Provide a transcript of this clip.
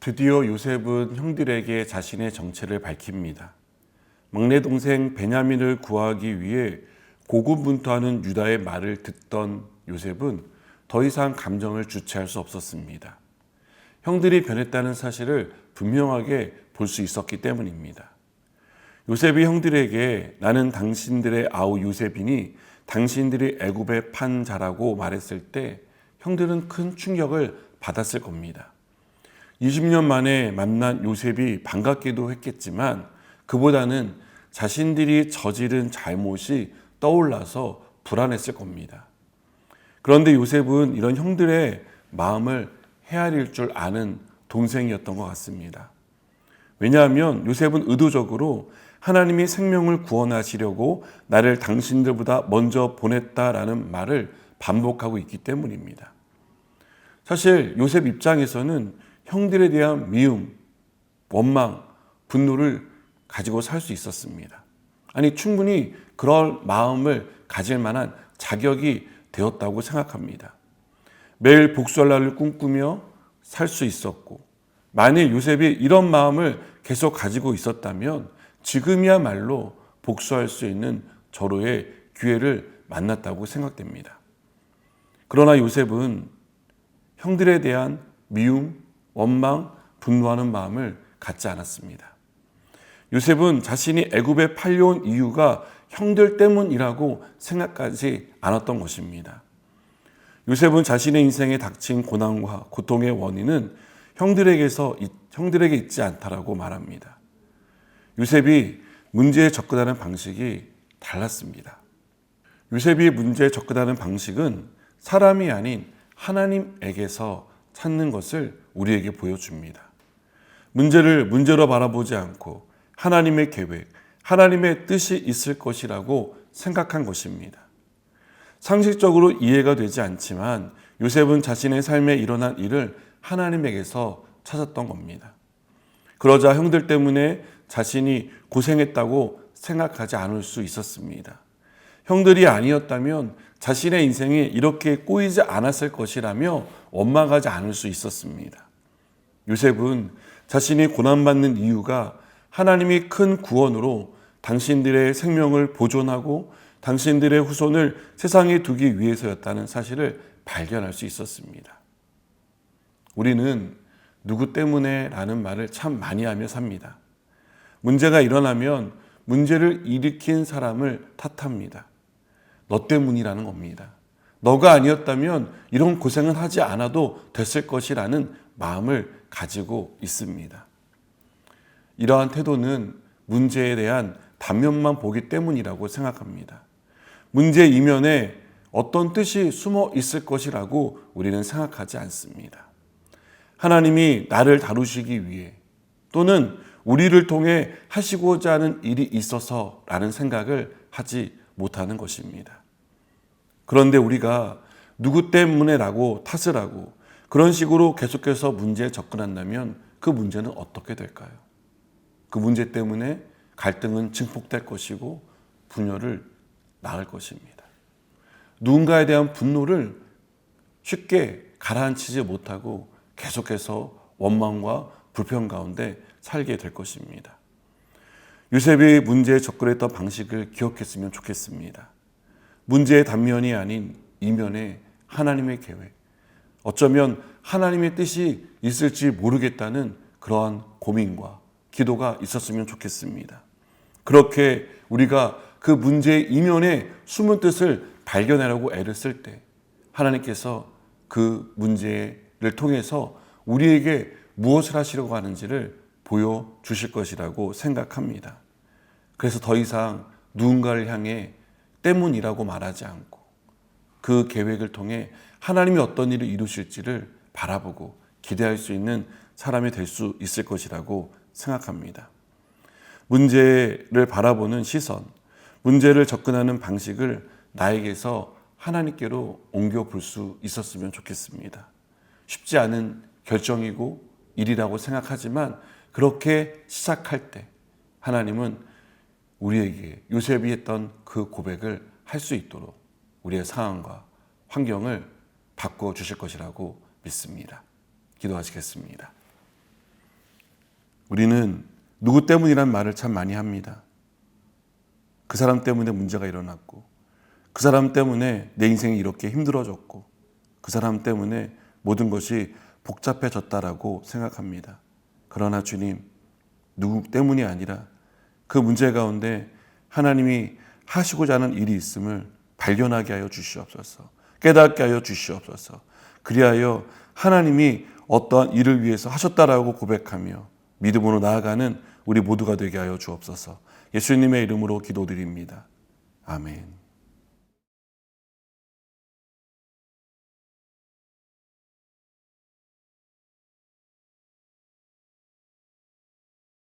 드디어 요셉은 형들에게 자신의 정체를 밝힙니다. 막내 동생 베냐민을 구하기 위해 고군분투하는 유다의 말을 듣던 요셉은 더 이상 감정을 주체할 수 없었습니다. 형들이 변했다는 사실을 분명하게 볼 수 있었기 때문입니다. 요셉이 형들에게 나는 당신들의 아우 요셉이니 당신들이 애굽에 판 자라고 말했을 때 형들은 큰 충격을 받았을 겁니다. 20년 만에 만난 요셉이 반갑기도 했겠지만 그보다는 자신들이 저지른 잘못이 떠올라서 불안했을 겁니다. 그런데 요셉은 이런 형들의 마음을 헤아릴 줄 아는 동생이었던 것 같습니다. 왜냐하면 요셉은 의도적으로 하나님이 생명을 구원하시려고 나를 당신들보다 먼저 보냈다라는 말을 반복하고 있기 때문입니다. 사실 요셉 입장에서는 형들에 대한 미움, 원망, 분노를 가지고 살 수 있었습니다. 아니, 충분히 그런 마음을 가질 만한 자격이 되었다고 생각합니다. 매일 복수할 날을 꿈꾸며 살 수 있었고, 만일 요셉이 이런 마음을 계속 가지고 있었다면 지금이야말로 복수할 수 있는 절호의 기회를 만났다고 생각됩니다. 그러나 요셉은 형들에 대한 미움, 원망, 분노하는 마음을 갖지 않았습니다. 요셉은 자신이 애굽에 팔려온 이유가 형들 때문이라고 생각하지 않았던 것입니다. 요셉은 자신의 인생에 닥친 고난과 고통의 원인은 형들에게 있지 않다라고 말합니다. 요셉이 문제에 접근하는 방식이 달랐습니다. 요셉이 문제에 접근하는 방식은 사람이 아닌 하나님에게서 찾는 것을 우리에게 보여줍니다. 문제를 문제로 바라보지 않고 하나님의 계획, 하나님의 뜻이 있을 것이라고 생각한 것입니다. 상식적으로 이해가 되지 않지만 요셉은 자신의 삶에 일어난 일을 하나님에게서 찾았던 겁니다. 그러자 형들 때문에 자신이 고생했다고 생각하지 않을 수 있었습니다. 형들이 아니었다면 자신의 인생이 이렇게 꼬이지 않았을 것이라며 원망하지 않을 수 있었습니다. 요셉은 자신이 고난받는 이유가 하나님이 큰 구원으로 당신들의 생명을 보존하고 당신들의 후손을 세상에 두기 위해서였다는 사실을 발견할 수 있었습니다. 우리는 누구 때문에 라는 말을 참 많이 하며 삽니다. 문제가 일어나면 문제를 일으킨 사람을 탓합니다. 너 때문이라는 겁니다. 너가 아니었다면 이런 고생은 하지 않아도 됐을 것이라는 마음을 가지고 있습니다. 이러한 태도는 문제에 대한 단면만 보기 때문이라고 생각합니다. 문제 이면에 어떤 뜻이 숨어 있을 것이라고 우리는 생각하지 않습니다. 하나님이 나를 다루시기 위해 또는 우리를 통해 하시고자 하는 일이 있어서라는 생각을 하지 못하는 것입니다. 그런데 우리가 누구 때문에라고 탓을 하고 그런 식으로 계속해서 문제에 접근한다면 그 문제는 어떻게 될까요? 그 문제 때문에 갈등은 증폭될 것이고 분열을 낳을 것입니다. 누군가에 대한 분노를 쉽게 가라앉히지 못하고 계속해서 원망과 불평 가운데 살게 될 것입니다. 요셉이 문제에 접근했던 방식을 기억했으면 좋겠습니다. 문제의 단면이 아닌 이면에 하나님의 계획, 어쩌면 하나님의 뜻이 있을지 모르겠다는 그러한 고민과 기도가 있었으면 좋겠습니다. 그렇게 우리가 그 문제의 이면에 숨은 뜻을 발견하려고 애를 쓸 때 하나님께서 그 문제를 통해서 우리에게 무엇을 하시려고 하는지를 보여주실 것이라고 생각합니다. 그래서 더 이상 누군가를 향해 때문이라고 말하지 않고 그 계획을 통해 하나님이 어떤 일을 이루실지를 바라보고 기대할 수 있는 사람이 될 수 있을 것이라고 생각합니다. 문제를 바라보는 시선, 문제를 접근하는 방식을 나에게서 하나님께로 옮겨 볼 수 있었으면 좋겠습니다. 쉽지 않은 결정이고 일이라고 생각하지만 그렇게 시작할 때 하나님은 우리에게 요셉이 했던 그 고백을 할 수 있도록 우리의 상황과 환경을 바꿔 주실 것이라고 믿습니다. 기도하시겠습니다. 우리는 누구 때문이란 말을 참 많이 합니다. 그 사람 때문에 문제가 일어났고, 그 사람 때문에 내 인생이 이렇게 힘들어졌고, 그 사람 때문에 모든 것이 복잡해졌다라고 생각합니다. 그러나 주님, 누구 때문이 아니라 그 문제 가운데 하나님이 하시고자 하는 일이 있음을 발견하게 하여 주시옵소서. 깨닫게 하여 주시옵소서. 그리하여 하나님이 어떠한 일을 위해서 하셨다라고 고백하며 믿음으로 나아가는 우리 모두가 되게 하여 주옵소서. 예수님의 이름으로 기도드립니다. 아멘.